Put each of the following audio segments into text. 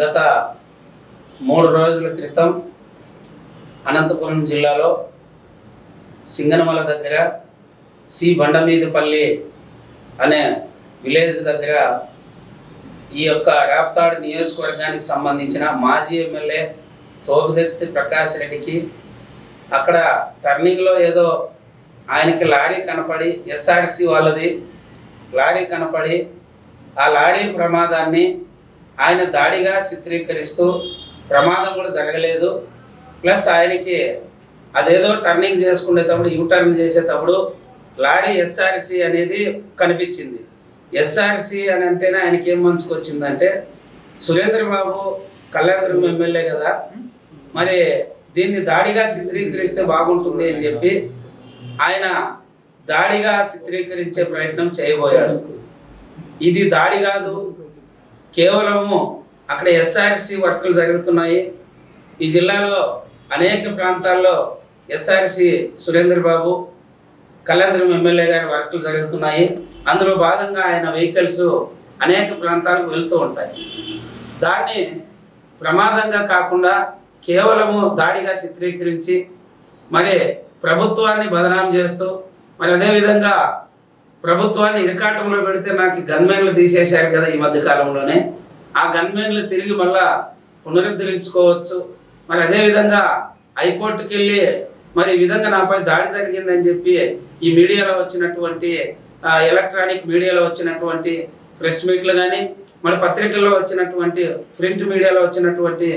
గత 3 రోజుల క్రితం అనంతపురం జిల్లాలో సింగనమల దగ్గర సి బండమీదిపల్లి అనే విలేజ్ దగ్గర ఈ యొక్క రాప్తాడు నియోజకవర్గానికి సంబంధించిన మాజీ ఎమ్మెల్యే తోపుదుర్తి ప్రకాష్ రెడ్డికి అక్కడ టర్నింగ్లో ఏదో ఆయనకి లారీ కనపడి ఎస్ఆర్సి వాళ్ళది లారీ కనపడి ఆ లారీ ప్రమాదాన్ని ఆయన దాడిగా చిత్రీకరిస్తూ ప్రమాదం కూడా జరగలేదు, ప్లస్ ఆయనకి అదేదో టర్నింగ్ చేసుకునేటప్పుడు యూటర్న్ చేసేటప్పుడు లారీ ఎస్ఆర్సి అనేది కనిపించింది. ఎస్ఆర్సి అని అంటేనే ఆయనకి ఏం మనసుకు వచ్చిందంటే సురేంద్ర బాబు కళ్యాణదుర్గం ఎమ్మెల్యే కదా, మరి దీన్ని దాడిగా చిత్రీకరిస్తే బాగుంటుంది అని చెప్పి ఆయన దాడిగా చిత్రీకరించే ప్రయత్నం చేయబోయాడు. ఇది దాడి కాదు, కేవలము అక్కడ ఎస్ఆర్సి వర్కులు జరుగుతున్నాయి. ఈ జిల్లాలో అనేక ప్రాంతాల్లో ఎస్ఆర్సి సురేంద్ర బాబు కళ్యాణదుర్గం ఎమ్మెల్యే గారి వర్కులు జరుగుతున్నాయి. అందులో భాగంగా ఆయన వెహికల్స్ అనేక ప్రాంతాలకు వెళ్తూ ఉంటాయి. దాన్ని ప్రమాదంగా కాకుండా కేవలము దాడిగా చిత్రీకరించి మరి ప్రభుత్వాన్ని బదనాం చేస్తూ, మరి అదేవిధంగా ప్రభుత్వాన్ని ఇరకాటంలో పెడితే నాకు గన్మెన్లు తీసేశారు కదా ఈ మధ్య కాలంలోనే, ఆ గన్మెన్లు తిరిగి మళ్ళా పునరుద్ధరించుకోవచ్చు. మరి అదేవిధంగా హైకోర్టుకి వెళ్ళి మరి ఈ విధంగా నాపై దాడి జరిగిందని చెప్పి ఈ మీడియాలో వచ్చినటువంటి ఎలక్ట్రానిక్ మీడియాలో వచ్చినటువంటి ప్రెస్ మీట్లు కానీ, మరి పత్రికల్లో వచ్చినటువంటి ప్రింట్ మీడియాలో వచ్చినటువంటి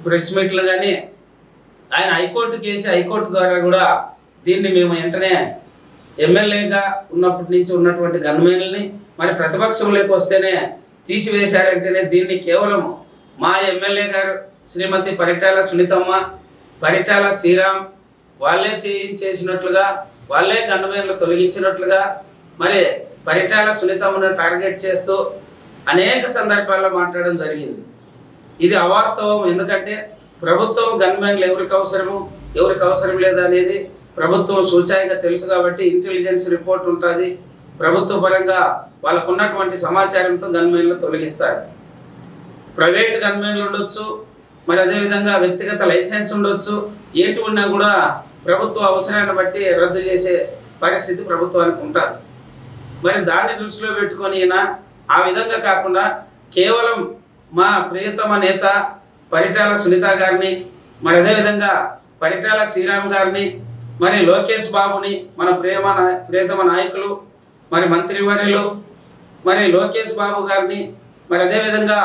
ప్రెస్ మీట్లు కానీ ఆయన హైకోర్టు కేసు, హైకోర్టు ద్వారా కూడా దీన్ని మేము వెంటనే ఎమ్మెల్యేగా ఉన్నప్పటి నుంచి ఉన్నటువంటి గన్మెన్లని మరి ప్రతిపక్షంలోకి వస్తేనే తీసివేశారంటేనే దీన్ని కేవలం మా ఎమ్మెల్యే గారు శ్రీమతి పరిటాల సునీతమ్మ, పరిటాల శ్రీరామ్ వాళ్ళే తీయించేసినట్లుగా, వాళ్ళే గన్మెన్లు తొలగించినట్లుగా మరి పరిటాల సునీతమ్మను టార్గెట్ చేస్తూ అనేక సందర్భాల్లో మాట్లాడడం జరిగింది. ఇది అవాస్తవం. ఎందుకంటే ప్రభుత్వం గన్మెన్లు ఎవరికి అవసరము ఎవరికి అవసరం లేదనేది ప్రభుత్వం సూచాయిగా తెలుసు కాబట్టి ఇంటెలిజెన్స్ రిపోర్ట్ ఉంటుంది. ప్రభుత్వ పరంగా వాళ్ళకు ఉన్నటువంటి సమాచారంతో గన్మెన్లు తొలగిస్తారు. ప్రైవేట్ గన్మెన్లు ఉండొచ్చు, మరి అదేవిధంగా వ్యక్తిగత లైసెన్స్ ఉండొచ్చు, ఏంటి ఉన్నా కూడా ప్రభుత్వ అవసరాన్ని బట్టి రద్దు చేసే పరిస్థితి ప్రభుత్వానికి ఉంటుంది. మరి దాన్ని దృష్టిలో పెట్టుకొని ఆ విధంగా కాకుండా కేవలం మా ప్రియతమ నేత పరిటాల సునీత గారిని, మరి అదేవిధంగా పరిటాల శ్రీరామ్ గారిని, మరి లోకేష్ బాబుని, మన ప్రియతమ నాయకులు మరి మంత్రివర్యులు మరి లోకేష్ బాబు గారిని, మరి అదేవిధంగా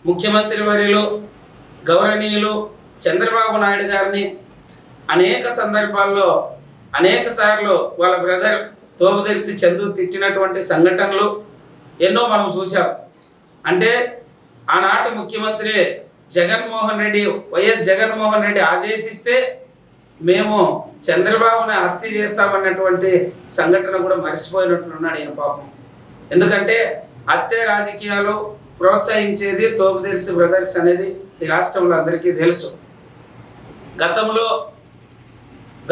ముఖ్యమంత్రి వర్యులు గౌరవనీయులు చంద్రబాబు నాయుడు గారిని అనేక సందర్భాల్లో అనేక సార్లు వాళ్ళ బ్రదర్ తోపుదుర్తి చందు తిట్టినటువంటి సంఘటనలు ఎన్నో మనం చూసాం. అంటే ఆనాటి ముఖ్యమంత్రి జగన్మోహన్ రెడ్డి, వైఎస్ జగన్మోహన్ రెడ్డి ఆదేశిస్తే మేము చంద్రబాబుని హత్య చేస్తామన్నటువంటి సంఘటన కూడా మర్చిపోయినట్లున్నాడు ఈయన పాపం. ఎందుకంటే హత్య రాజకీయాలు ప్రోత్సహించేది తోపుదుర్తి బ్రదర్స్ అనేది ఈ రాష్ట్రంలో అందరికీ తెలుసు.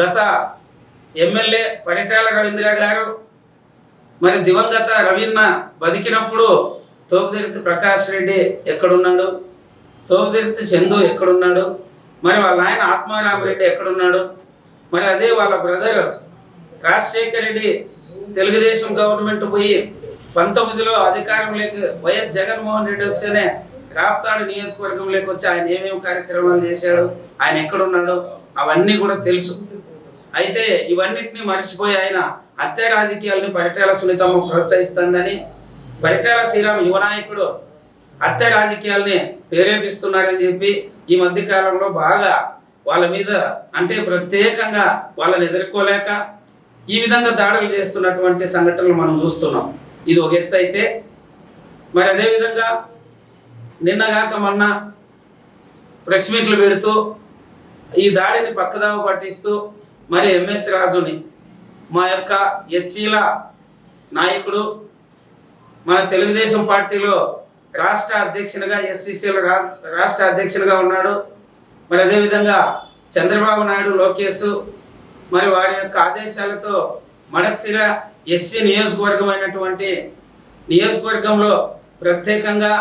గత ఎమ్మెల్యే పరిటాల రవీంద్ర గారు మరి దివంగత రవీంద్ర బతికినప్పుడు తోపుదుర్తి ప్రకాష్ రెడ్డి ఎక్కడున్నాడు, తోపుదుర్తి చందు ఎక్కడున్నాడు, మరి వాళ్ళ ఆయన ఆత్మారామరెడ్డి ఎక్కడున్నాడు, మరి అదే వాళ్ళ బ్రదర్ రాజశేఖర్ రెడ్డి తెలుగుదేశం గవర్నమెంట్ పోయి 19లో అధికారంలోకి వైఎస్ జగన్మోహన్ రెడ్డి వస్తేనే రాప్తాడు నియోజకవర్గంలోకి వచ్చి ఆయన ఏమేమి కార్యక్రమాలు చేశాడు, ఆయన ఎక్కడున్నాడు అవన్నీ కూడా తెలుసు. అయితే ఇవన్నిటిని మర్చిపోయి ఆయన హత్య రాజకీయాలని పరిటాల సునీతమ్మ ప్రోత్సహిస్తుందని, పరిటాల శ్రీరామ్ యువ నాయకుడు హత్య రాజకీయాలని ప్రేరేపిస్తున్నారని చెప్పి ఈ మధ్య కాలంలో బాగా వాళ్ళ మీద అంటే ప్రత్యేకంగా వాళ్ళని ఎదుర్కోలేక ఈ విధంగా దాడులు చేస్తున్నటువంటి సంఘటనలు మనం చూస్తున్నాం. ఇది ఒక ఎత్తు అయితే, మరి అదేవిధంగా నిన్నగాక మొన్న ప్రెస్ మీట్లు పెడుతూ ఈ దాడిని పక్కదావ పట్టిస్తూ మరి ఎంఎస్ రాజుని మా యొక్క ఎస్సీల నాయకుడు, మన తెలుగుదేశం పార్టీలో రాష్ట్ర అధ్యక్షునిగా ఎస్సీసీల రాష్ట్ర అధ్యక్షునిగా ఉన్నాడు. మరి అదేవిధంగా చంద్రబాబు నాయుడు లోకేష్ మరి వారి యొక్క ఆదేశాలతో మడక్సిర ఎస్సీ నియోజకవర్గం అయినటువంటి నియోజకవర్గంలో ప్రత్యేకంగా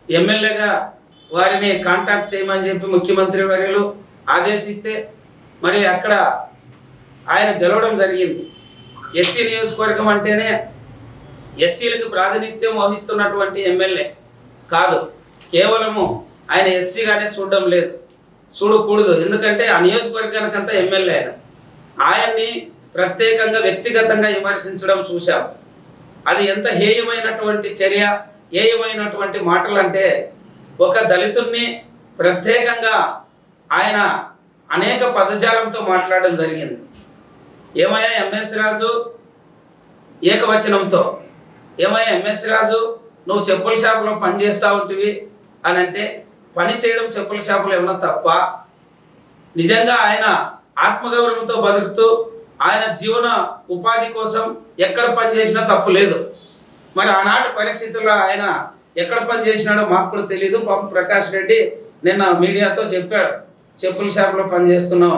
ఎమ్మెల్యేగా వారిని కాంటాక్ట్ చేయమని చెప్పి ముఖ్యమంత్రి వర్యులు ఆదేశిస్తే మరి అక్కడ ఆయన గెలవడం జరిగింది. ఎస్సీ నియోజకవర్గం అంటేనే ఎస్సీలకు ప్రాతినిధ్యం వహిస్తున్నటువంటి ఎమ్మెల్యే కాదు, కేవలము ఆయన ఎస్సీగానే చూడడం లేదు, చూడకూడదు. ఎందుకంటే ఆ నియోజకవర్గానికంతా ఎమ్మెల్యే ఆయన్ని ప్రత్యేకంగా వ్యక్తిగతంగా విమర్శించడం చూశాం. అది ఎంత హేయమైనటువంటి చర్య, హేయమైనటువంటి మాటలు అంటే ఒక దళితుణ్ణి ప్రత్యేకంగా ఆయన అనేక పదజాలంతో మాట్లాడడం జరిగింది. ఏమయ్యా ఎంఎస్ రాజు, ఏకవచనంతో ఏమయ్యా ఎంఎస్ రాజు నువ్వు చెప్పుల షాపులో పని చేస్తూ ఉంటివి అని అంటే, పని చేయడం చెప్పుల షాపులో ఏమన్నా తప్ప? నిజంగా ఆయన ఆత్మగౌరవంతో బతుకుతూ ఆయన జీవన ఉపాధి కోసం ఎక్కడ పని చేసినా తప్పు లేదు. మరి ఆనాటి పరిస్థితుల్లో ఆయన ఎక్కడ పని చేసినాడో మాకు కూడా తెలియదు. పాపం ప్రకాష్ రెడ్డి నిన్న మీడియాతో చెప్పాడు, చెప్పుల షాపులో పని చేస్తున్నాం.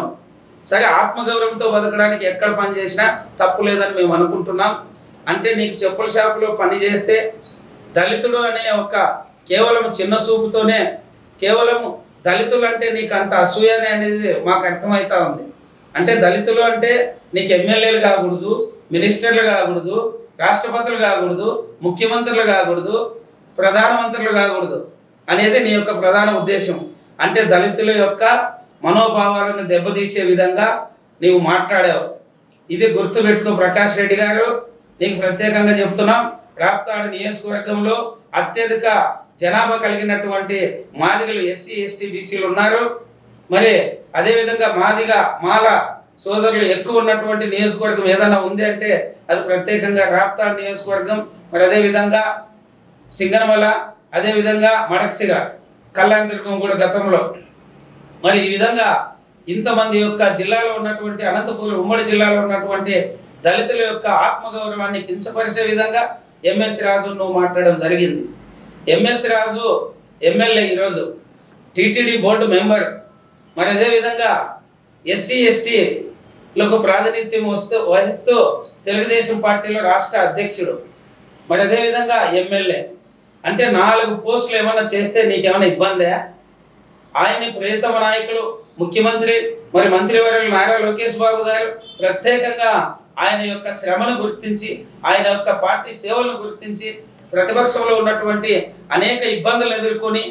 సరే, ఆత్మగౌరవంతో బతకడానికి ఎక్కడ పని చేసినా తప్పు లేదని మేము అనుకుంటున్నాం. అంటే నీకు చెప్పుల షాపులో పని చేస్తే దళితుడు అనే ఒక కేవలం చిన్న చూపుతోనే, కేవలం దళితులు అంటే నీకు అంత అసూయనే అనేది మాకు అర్థమవుతా ఉంది. అంటే దళితులు అంటే నీకు ఎమ్మెల్యేలు కాకూడదు, మినిస్టర్లు కాకూడదు, రాష్ట్రపతులు కాకూడదు, ముఖ్యమంత్రులు కాకూడదు, ప్రధానమంత్రులు కాకూడదు అనేది నీ యొక్క ప్రధాన ఉద్దేశం. అంటే దళితుల యొక్క మనోభావాలను దెబ్బతీసే విధంగా నీవు మాట్లాడావు. ఇది గుర్తుపెట్టుకో ప్రకాష్ రెడ్డి గారు, నీకు ప్రత్యేకంగా చెప్తున్నాం. రాప్తాడు నియోజకవర్గంలో అత్యధిక జనాభా కలిగినటువంటి మాదిగలు ఎస్సీ ఎస్టీ బీసీలు ఉన్నారు. మరి అదేవిధంగా మాల సోదరులు ఎక్కువ ఉన్నటువంటి నియోజకవర్గం ఏదైనా ఉంది అంటే అది ప్రత్యేకంగా రాప్తాడు నియోజకవర్గం. మరి అదేవిధంగా సింగనమల, అదేవిధంగా మడక్సిర, కళ్యాణదుర్గం కూడా గతంలో. మరి ఈ విధంగా ఇంతమంది యొక్క జిల్లాలో ఉన్నటువంటి అనంతపురం ఉమ్మడి జిల్లాలో ఉన్నటువంటి దళితుల యొక్క ఆత్మగౌరవాన్ని కించపరిచే విధంగా ఎంఎస్ రాజు నువ్వు మాట్లాడడం జరిగింది. ఎంఎస్ రాజు ఎమ్మెల్యే, ఈరోజు టీటీడీ బోర్డు మెంబర్. మరి అదేవిధంగా ఎస్సీ ఎస్టీలకు ప్రాతినిధ్యం వహిస్తూ తెలుగుదేశం పార్టీలో రాష్ట్ర అధ్యక్షుడు. మరి అదేవిధంగా ఎమ్మెల్యే అంటే 4 పోస్టులు ఏమైనా చేస్తే నీకేమైనా ఇబ్బందే? ఆయన ప్రియతమ నాయకులు ముఖ్యమంత్రి, మరి మంత్రివర్యులు నారా లోకేష్ బాబు గారు ప్రత్యేకంగా ఆయన యొక్క శ్రమను గుర్తించి, ఆయన యొక్క పార్టీ సేవలను గుర్తించి, ప్రతిపక్షంలో ఉన్నటువంటి అనేక ఇబ్బందులు ఎదుర్కొని,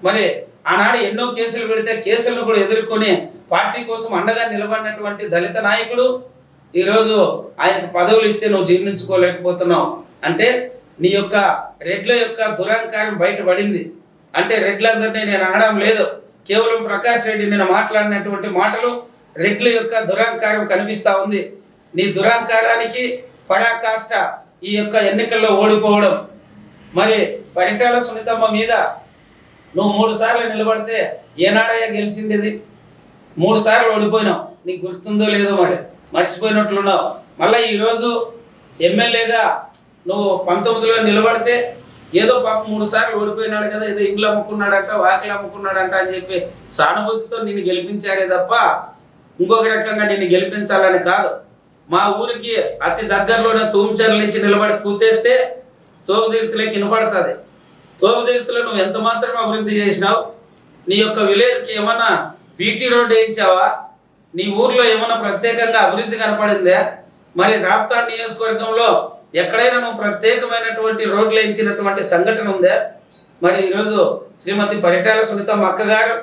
మరి ఆనాడు ఎన్నో కేసులు పెడితే కేసులను కూడా ఎదుర్కొని పార్టీ కోసం అండగా నిలబడినటువంటి దళిత నాయకుడు ఈరోజు ఆయనకు పదవులు ఇస్తే నువ్వు జీర్ణించుకోలేకపోతున్నావు. అంటే నీ యొక్క రెడ్ల యొక్క దురహంకారం బయటపడింది. అంటే రెడ్లందరినీ నేను అనడం లేదు, కేవలం ప్రకాష్ రెడ్డి నేను మాట్లాడినటువంటి మాటలు రెడ్ల యొక్క దురహంకారం కనిపిస్తూ ఉంది. నీ దురహంకారానికి పరాకాష్ట ఈ యొక్క ఎన్నికల్లో ఓడిపోవడం. మరి పరిటాల సునీతమ్మ మీద నువ్వు 3 సార్లు నిలబడితే ఏనాడయ్యా గెలిచిండేది? 3 సార్లు ఓడిపోయినావు. నీకు గుర్తుందో లేదో మరి మర్చిపోయినట్లున్నావు. మళ్ళీ ఈరోజు ఎమ్మెల్యేగా నువ్వు 19లో నిలబడితే ఏదో పాపం 3 సార్లు ఓడిపోయినాడు కదా, ఏదో ఇండ్లు అమ్ముకున్నాడంట, వాకిలు అమ్ముకున్నాడంట అని చెప్పి సానుభూతితో నిన్ను గెలిపించారే తప్ప ఇంకొక రకంగా నిన్ను గెలిపించాలని కాదు. మా ఊరికి అతి దగ్గరలోనే తూంచర్ల నుంచి నిలబడి కూతేస్తే తోపుదీర్తులకి వినపడుతుంది. తోపుదీర్తులు నువ్వు ఎంత మాత్రం అభివృద్ధి చేసినావు? నీ యొక్క విలేజ్కి ఏమన్నా బీటీ రోడ్డు వేయించావా? నీ ఊర్లో ఏమన్నా ప్రత్యేకంగా అభివృద్ధి కనపడిందే? మరి రాప్తాడు నియోజకవర్గంలో ఎక్కడైనా నువ్వు ప్రత్యేకమైనటువంటి రోడ్లు వేయించినటువంటి సంఘటన ఉందా? మరి ఈరోజు శ్రీమతి పరిటాల సునీతమ్మ అక్క గారు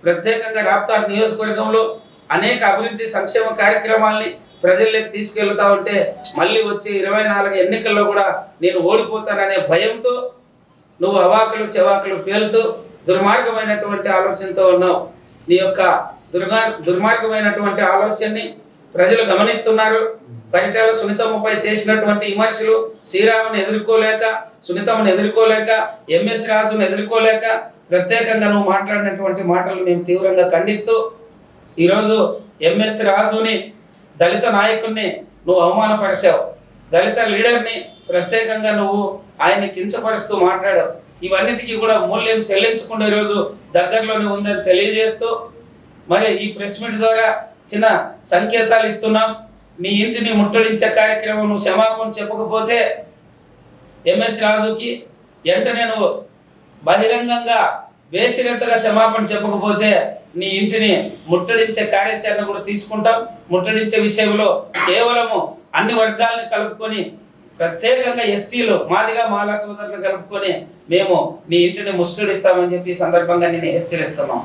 ప్రత్యేకంగా రాప్తాడు నియోజకవర్గంలో అనేక అభివృద్ధి సంక్షేమ కార్యక్రమాల్ని ప్రజల్లోకి తీసుకెళ్తా ఉంటే మళ్ళీ వచ్చే 24 ఎన్నికల్లో కూడా నేను ఓడిపోతాననే భయంతో నువ్వు అవాకులు చెవాకులు పేలుతూ దుర్మార్గమైనటువంటి ఆలోచనతో ఉన్నావు. నీ యొక్క దుర్మార్గమైనటువంటి ఆలోచనని ప్రజలు గమనిస్తున్నారు. పరిటాల సునీతమ్మపై చేసినటువంటి విమర్శలు శ్రీరాముని ఎదుర్కోలేక, సునీతమ్మను ఎదుర్కోలేక, ఎంఎస్ రాజును ఎదుర్కోలేక ప్రత్యేకంగా నువ్వు మాట్లాడినటువంటి మాటలు మేము తీవ్రంగా ఖండిస్తూ, ఈరోజు ఎంఎస్ రాజుని దళిత నాయకుడిని నువ్వు అవమానపరిచావు. దళిత లీడర్ని ప్రత్యేకంగా నువ్వు ఆయన్ని కించపరుస్తూ మాట్లాడావు. ఇవన్నిటికీ కూడా మూల్యం చెల్లించకుండా ఈరోజు దగ్గరలోనే ఉందని తెలియజేస్తూ, మరి ఈ ప్రెస్ మీట్ ద్వారా చిన్న సంకేతాలు ఇస్తున్నాం. నీ ఇంటిని ముట్టడించే కార్యక్రమం నువ్వు క్షమాపణ చెప్పకపోతే ఎంఎస్ రాజుకి వెంటనే నువ్వు బహిరంగంగా బేసిరెంతగా క్షమాపణ చెప్పకపోతే నీ ఇంటిని ముట్టడించే కార్యాచరణ కూడా తీసుకుంటాం. ముట్టడించే విషయంలో కేవలము అన్ని వర్గాలను కలుపుకొని, ప్రత్యేకంగా ఎస్సీలు, మాదిగా మాలా సోదరులు కలుపుకొని మేము నీ ఇంటిని ముట్టడిస్తామని చెప్పి ఈ సందర్భంగా నేను హెచ్చరిస్తున్నాం.